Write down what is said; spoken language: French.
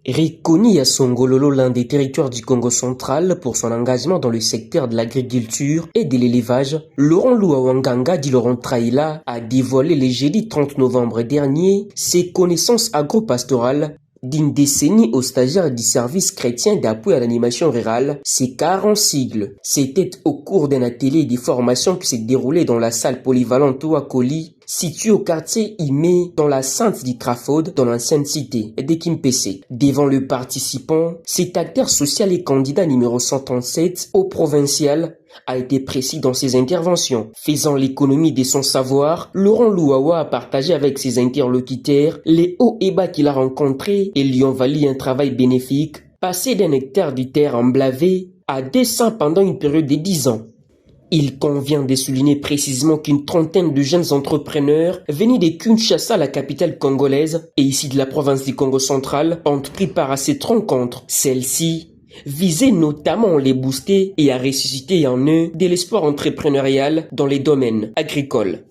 Reconnu à Songololo, l'un des territoires du Congo central pour son engagement dans le secteur de l'agriculture et de l'élevage, Laurent Luawanganga dit Laurent Traïla a dévoilé le jeudi 30 novembre dernier ses connaissances agro-pastorales d'une décennie aux stagiaires du service chrétien d'appui à l'animation rurale, CAR en sigle. C'était au cours d'un atelier de formation qui s'est déroulé dans la salle polyvalente Ouakoli, située au quartier Imé, dans la Sainte du Trafford, dans l'ancienne cité de Kimpese. Devant le participant, cet acteur social et candidat numéro 137 au provincial a été précis dans ses interventions. Faisant l'économie de son savoir, Laurent Luawa a partagé avec ses interlocuteurs les hauts et bas qu'il a rencontrés et lui ont valu un travail bénéfique, passé d'un hectare de terre emblavé à 200 pendant une période de 10 ans. Il convient de souligner précisément qu'une trentaine de jeunes entrepreneurs venus de Kinshasa, la capitale congolaise, et ici de la province du Congo central, ont pris part à cette rencontre. Celle-ci visait notamment à les booster et à ressusciter en eux de l'espoir entrepreneurial dans les domaines agricoles.